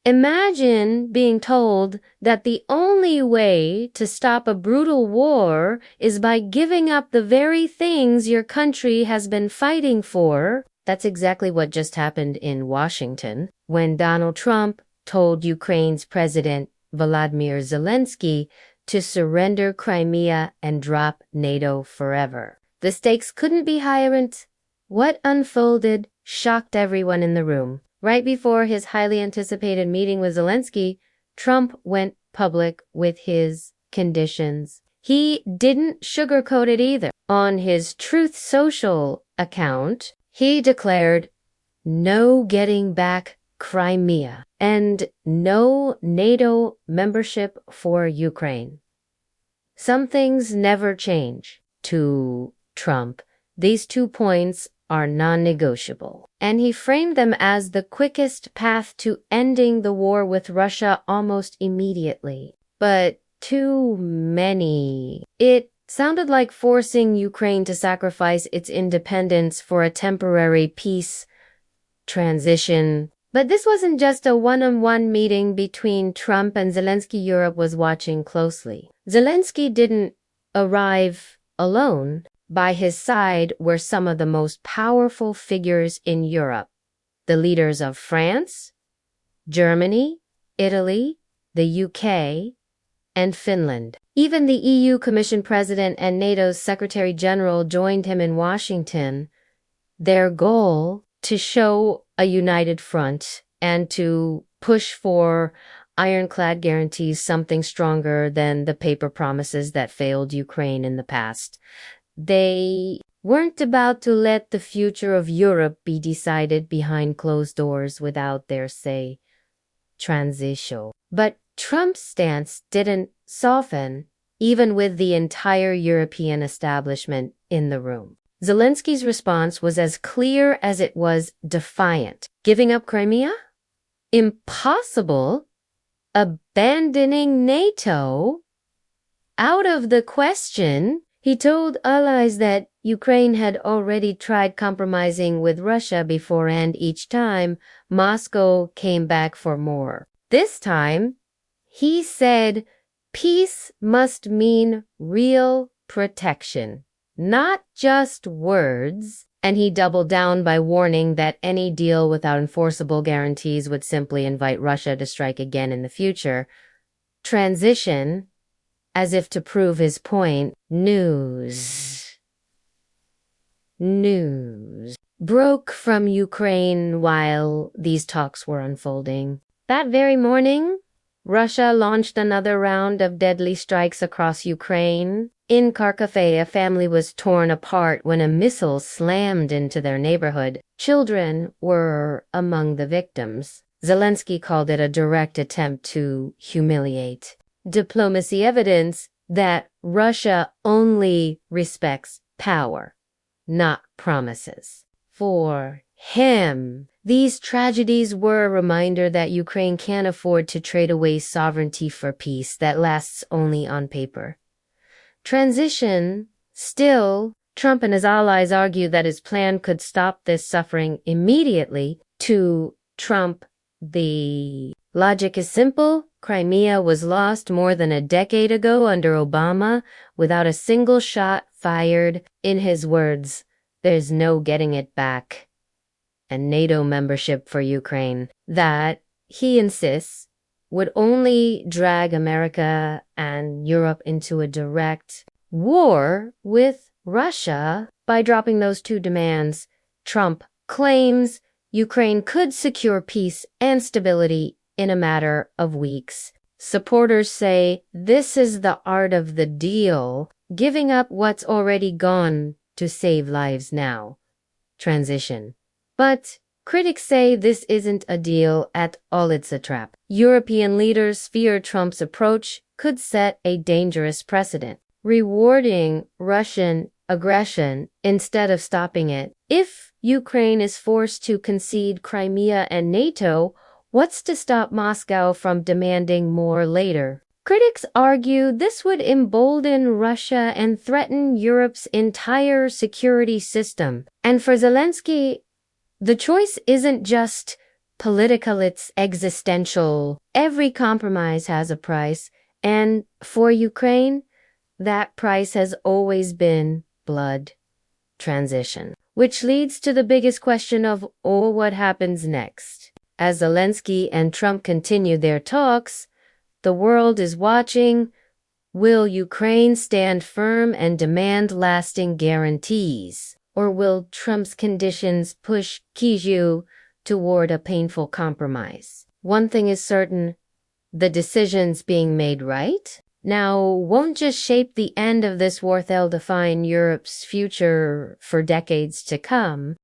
Imagine being told that the only way to stop a brutal war is by giving up the very things your country has been fighting for. That's exactly what just happened in Washington when Donald Trump told Ukraine's President Volodymyr Zelensky to surrender Crimea and drop NATO forever. The stakes couldn't be higher, and what unfolded shocked everyone in the room. Right before his highly anticipated meeting with Zelensky, Trump went public with his conditions. He didn't sugarcoat it either. On his Truth Social account, he declared no getting back Crimea and no NATO membership for Ukraine. Some things never change. To Trump, these 2 points are non-negotiable, and he framed them as the quickest path to ending the war with Russia almost immediately. But too many. It sounded like forcing Ukraine to sacrifice its independence for a temporary peace transition. But this wasn't just a one-on-one meeting between Trump and Zelensky. Europe was watching closely. Zelensky didn't arrive alone. By his side were some of the most powerful figures in Europe, the leaders of France, Germany, Italy, the UK, and Finland. Even the EU Commission President and NATO's Secretary General joined him in Washington, their goal to show a united front and to push for ironclad guarantees, something stronger than the paper promises that failed Ukraine in the past. They weren't about to let the future of Europe be decided behind closed doors without their say. Transition. But Trump's stance didn't soften, even with the entire European establishment in the room. Zelensky's response was as clear as it was defiant. Giving up Crimea? Impossible. Abandoning NATO? Out of the question. He told allies that Ukraine had already tried compromising with Russia before, and each time Moscow came back for more. This time, he said peace must mean real protection, not just words, and he doubled down by warning that any deal without enforceable guarantees would simply invite Russia to strike again in the future. Transition. As if to prove his point, news broke from Ukraine while these talks were unfolding. That very morning, Russia launched another round of deadly strikes across Ukraine. In Kharkiv, a family was torn apart when a missile slammed into their neighborhood. Children were among the victims. Zelensky called it a direct attempt to humiliate. Diplomacy evidence that Russia only respects power, not promises. For him, these tragedies were a reminder that Ukraine can't afford to trade away sovereignty for peace that lasts only on paper. Transition. Still, Trump and his allies argue that his plan could stop this suffering immediately. To Trump, the logic is simple. Crimea was lost more than a decade ago under Obama without a single shot fired. In his words, there's no getting it back. And NATO membership for Ukraine, that, he insists, would only drag America and Europe into a direct war with Russia. By dropping those 2 demands, Trump claims Ukraine could secure peace and stability in a matter of weeks. Supporters say this is the art of the deal, giving up what's already gone to save lives now. Transition. But critics say this isn't a deal at all, it's a trap. European leaders fear Trump's approach could set a dangerous precedent, rewarding Russian aggression instead of stopping it. If Ukraine is forced to concede Crimea and NATO, what's to stop Moscow from demanding more later? Critics argue this would embolden Russia and threaten Europe's entire security system. And for Zelensky, the choice isn't just political, it's existential. Every compromise has a price, and for Ukraine, that price has always been blood. Transition. Which leads to the biggest question of what happens next. As Zelensky and Trump continue their talks, the world is watching. Will Ukraine stand firm and demand lasting guarantees? Or will Trump's conditions push Kyiv toward a painful compromise? One thing is certain, the decisions being made right now won't just shape the end of this war, they'll define Europe's future for decades to come.